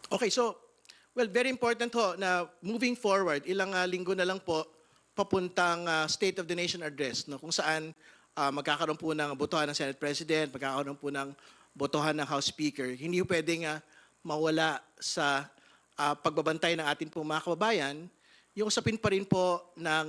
Okay, so, well, very important ho na moving forward, ilang linggo na lang po papuntang State of the Nation Address, no, kung saan magkakaroon po ng botohan ng Senate President, magkakaroon po ng botohan ng House Speaker. Hindi po pwedeng mawala sa pagbabantay ng ating pong mga kababayan, yung usapin pa rin po ng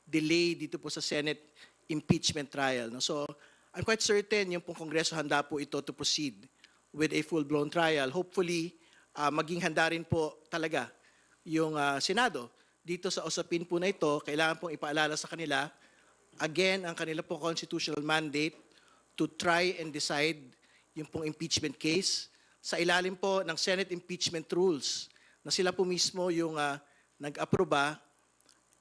delay dito po sa Senate impeachment trial. No? So, I'm quite certain yung pong Kongreso handa po ito to proceed with a full-blown trial. Hopefully, maging handa rin po talaga yung Senado. Dito sa usapin po na ito, kailangan pong ipaalala sa kanila, again, ang kanila po constitutional mandate to try and decide yung pong impeachment case sa ilalim po ng Senate impeachment rules na sila po mismo yung nag-aproba.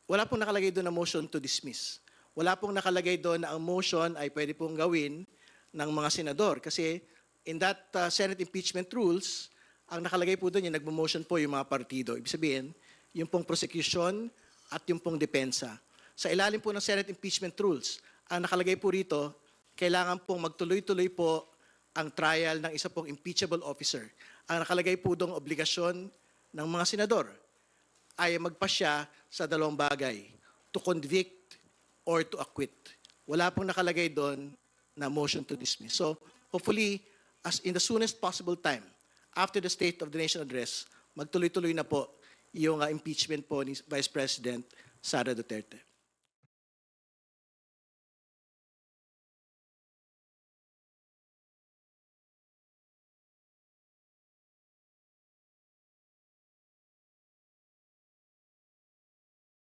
Wala pong nakalagay doon na motion to dismiss. Wala pong nakalagay doon na ang motion ay pwede pong gawin ng mga senador. Kasi in that Senate impeachment rules, ang nakalagay po doon yung nagmo-motion po yung mga partido. Ibig sabihin, yung pong prosecution at yung pong depensa. Sa ilalim po ng Senate impeachment rules, ang nakalagay po rito, kailangan pong magtuloy-tuloy po ang trial ng isa pong impeachable officer. Ang nakalagay po doong obligasyon ng mga senador ay magpasya sa dalawang bagay, to convict or to acquit. Wala pong nakalagay doon na motion to dismiss. So, hopefully, as in the soonest possible time, after the State of the Nation Address, magtuloy-tuloy na po yung impeachment po ni Vice President Sara Duterte.